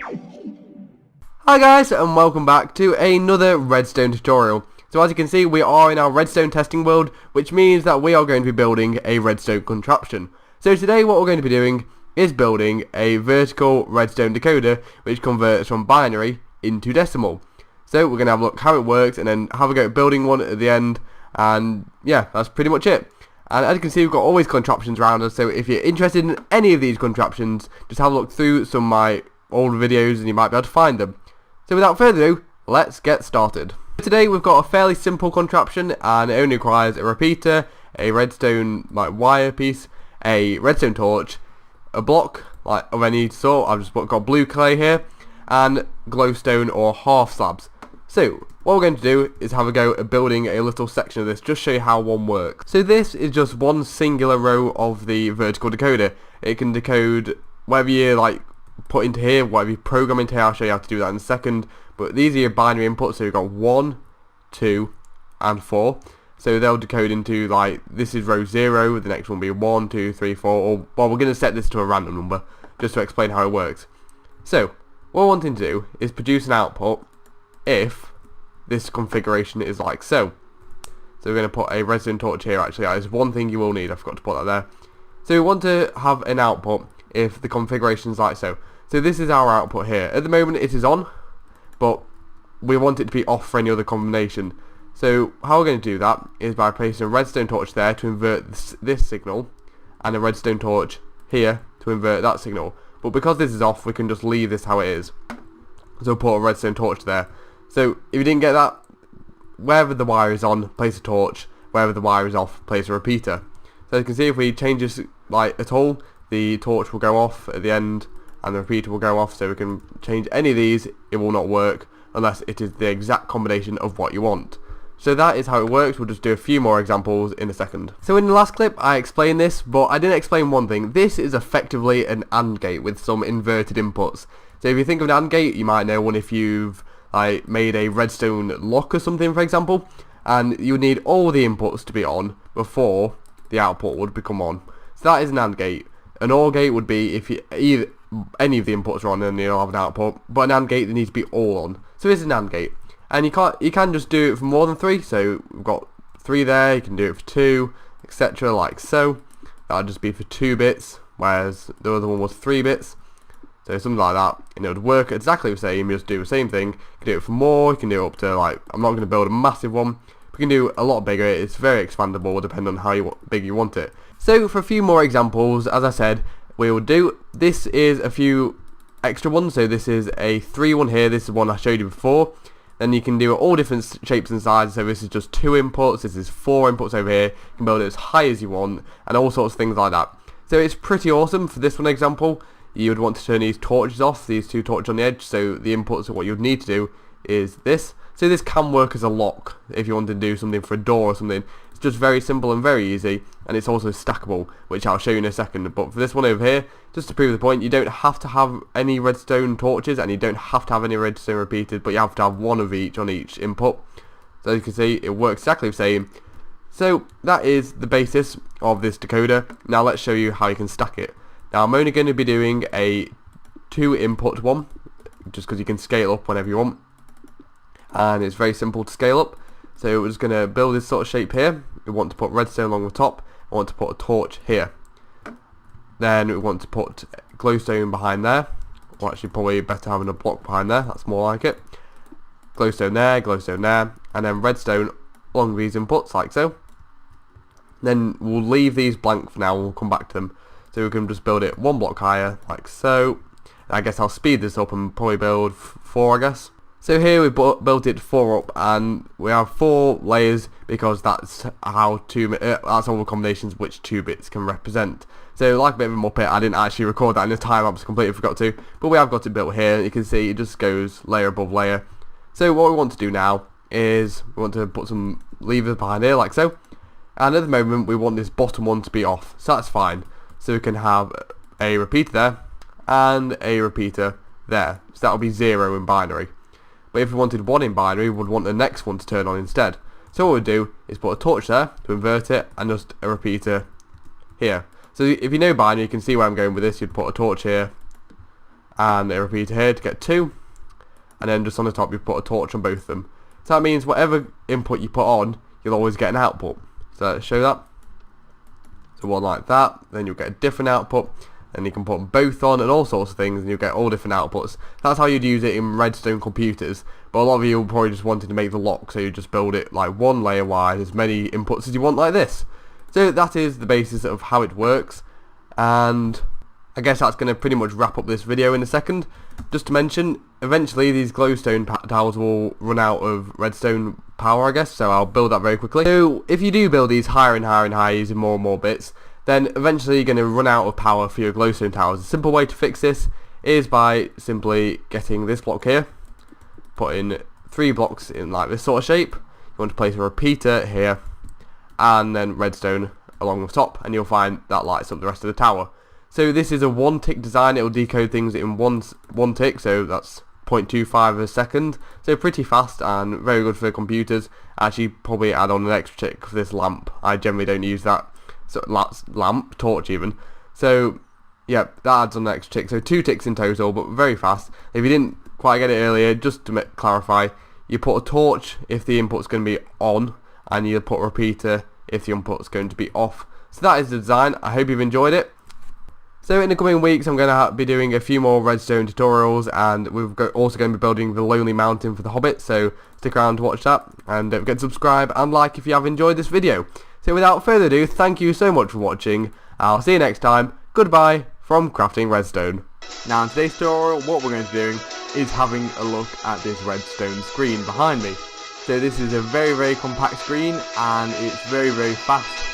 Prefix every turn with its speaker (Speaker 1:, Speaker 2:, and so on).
Speaker 1: Hi guys, and welcome back to another Redstone tutorial. So as you can see, we are in our Redstone testing world, which means that we are going to be building a Redstone contraption. So today what we're going to be doing is building a vertical Redstone decoder, which converts from binary into decimal. So we're going to have a look how it works, and then have a go at building one at the end, and yeah, that's pretty much it. And as you can see, we've got all these contraptions around us, so if you're interested in any of these contraptions, just have a look through some of my old videos and you might be able to find them. So without further ado, let's get started. Today we've got a fairly simple contraption, and it only requires a repeater, a redstone wire piece, a redstone torch, a block of any sort. I've just got blue clay here, and glowstone or half slabs. So what we're going to do is have a go at building a little section of this, just show you how one works. So this is just one singular row of the vertical decoder. It can decode whatever you put into here, whatever you program into here. I'll show you how to do that in a second, but these are your binary inputs. So you've got 1, 2 and 4, so they'll decode into this is row 0, the next one will be 1, 2, 3, 4, or well, we're going to set this to a random number just to explain how it works. So what we're wanting to do is produce an output if this configuration is like so. So we're going to put a redstone torch here. Actually, there's one thing you will need, I forgot to put that there. So we want to have an output if the configuration is like so. So this is our output here. At the moment it is on, but we want it to be off for any other combination. So how we're going to do that is by placing a redstone torch there to invert this signal, and a redstone torch here to invert that signal. But because this is off, we can just leave this how it is. So put a redstone torch there. So if you didn't get that, wherever the wire is on, place a torch. Wherever the wire is off, place a repeater. So you can see if we change this at all, the torch will go off at the end and the repeater will go off. So we can change any of these, it will not work unless it is the exact combination of what you want. So that is how it works. We'll just do a few more examples in a second. So in the last clip I explained this, but I didn't explain one thing. This is effectively an AND gate with some inverted inputs. So if you think of an AND gate, you might know one if you've made a redstone lock or something, for example, and you would need all the inputs to be on before the output would become on. So that is an AND gate. An OR gate would be if any of the inputs are on, and you'll have an output, but an AND gate, they need to be all on. So it's an AND gate, and you can just do it for more than 3. So we've got 3 there, you can do it for 2, etc. like so. That'll just be for 2 bits, whereas the other one was 3 bits. So something like that, and it would work exactly the same. You just do the same thing. You can do it for more, you can do it up to I'm not going to build a massive one, but you can do a lot bigger. It's very expandable depending on how big you want it. So for a few more examples, as I said, we will do, this is a few extra ones. So this is a 3 one here, this is one I showed you before. Then you can do all different shapes and sizes. So this is just 2 inputs, this is 4 inputs over here. You can build it as high as you want, and all sorts of things like that. So it's pretty awesome. For this one example, you would want to turn these torches off, these 2 torches on the edge. So the inputs of what you would need to do is this. So this can work as a lock if you want to do something for a door or something. It's just very simple and very easy, and it's also stackable, which I'll show you in a second. But for this one over here, just to prove the point, you don't have to have any redstone torches, and you don't have to have any redstone repeaters, but you have to have one of each on each input. So as you can see, it works exactly the same. So that is the basis of this decoder. Now let's show you how you can stack it. Now I'm only going to be doing a 2 input one, just because you can scale up whenever you want, and it's very simple to scale up. So we're just going to build this sort of shape here. We want to put redstone along the top. I want to put a torch here. Then we want to put glowstone behind there. Or actually probably better having a block behind there, that's more like it. Glowstone there, and then redstone along these inputs like so. Then we'll leave these blank for now and we'll come back to them. So we can just build it 1 block higher like so. I guess I'll speed this up and probably build 4, I guess. So here we built it 4 up, and we have 4 layers because that's how that's all the combinations which 2 bits can represent. So like a bit of a muppet, I didn't actually record that in the time lapse, completely forgot to, but we have got it built here. You can see it just goes layer above layer. So what we want to do now is we want to put some levers behind here like so, and at the moment we want this bottom one to be off, so that's fine. So we can have a repeater there and a repeater there, so that'll be 0 in binary. But if we wanted 1 in binary, we would want the next one to turn on instead. So what we'd do is put a torch there to invert it, and just a repeater here. So if you know binary, you can see where I'm going with this. You'd put a torch here, and a repeater here to get 2, and then just on the top you put a torch on both of them. So that means whatever input you put on, you'll always get an output. So let's show that. So one like that, then you'll get a different output, and you can put them both on and all sorts of things, and you'll get all different outputs. That's how you'd use it in Redstone computers, but a lot of you will probably just wanted to make the lock, so you just build it like one layer wide, as many inputs as you want like this. So that is the basis of how it works, and I guess that's going to pretty much wrap up this video in a second. Just to mention, eventually these glowstone tiles will run out of redstone power, I guess, so I'll build that very quickly. So if you do build these higher and higher and higher using more and more bits, then eventually you're going to run out of power for your glowstone towers. A simple way to fix this is by simply getting this block here, putting 3 blocks in like this sort of shape. You want to place a repeater here, and then redstone along the top, and you'll find that lights up the rest of the tower. So this is a 1-tick design. It will decode things in one tick, so that's 0.25 of a second. So pretty fast and very good for computers. Actually, probably add on an extra tick for this lamp. I generally don't use that. So torch even. So yeah, that adds on an extra tick. So 2 ticks in total, but very fast. If you didn't quite get it earlier, just to clarify, you put a torch if the input's going to be on, and you put a repeater if the input's going to be off. So that is the design. I hope you've enjoyed it. So in the coming weeks I'm going to be doing a few more redstone tutorials, and we're also going to be building the Lonely Mountain for the Hobbit, so stick around to watch that, and don't forget to subscribe and like if you have enjoyed this video. So without further ado, thank you so much for watching. I'll see you next time. Goodbye from Crafting Redstone. Now in today's tutorial, what we're going to be doing is having a look at this redstone screen behind me. So this is a very compact screen, and it's very fast.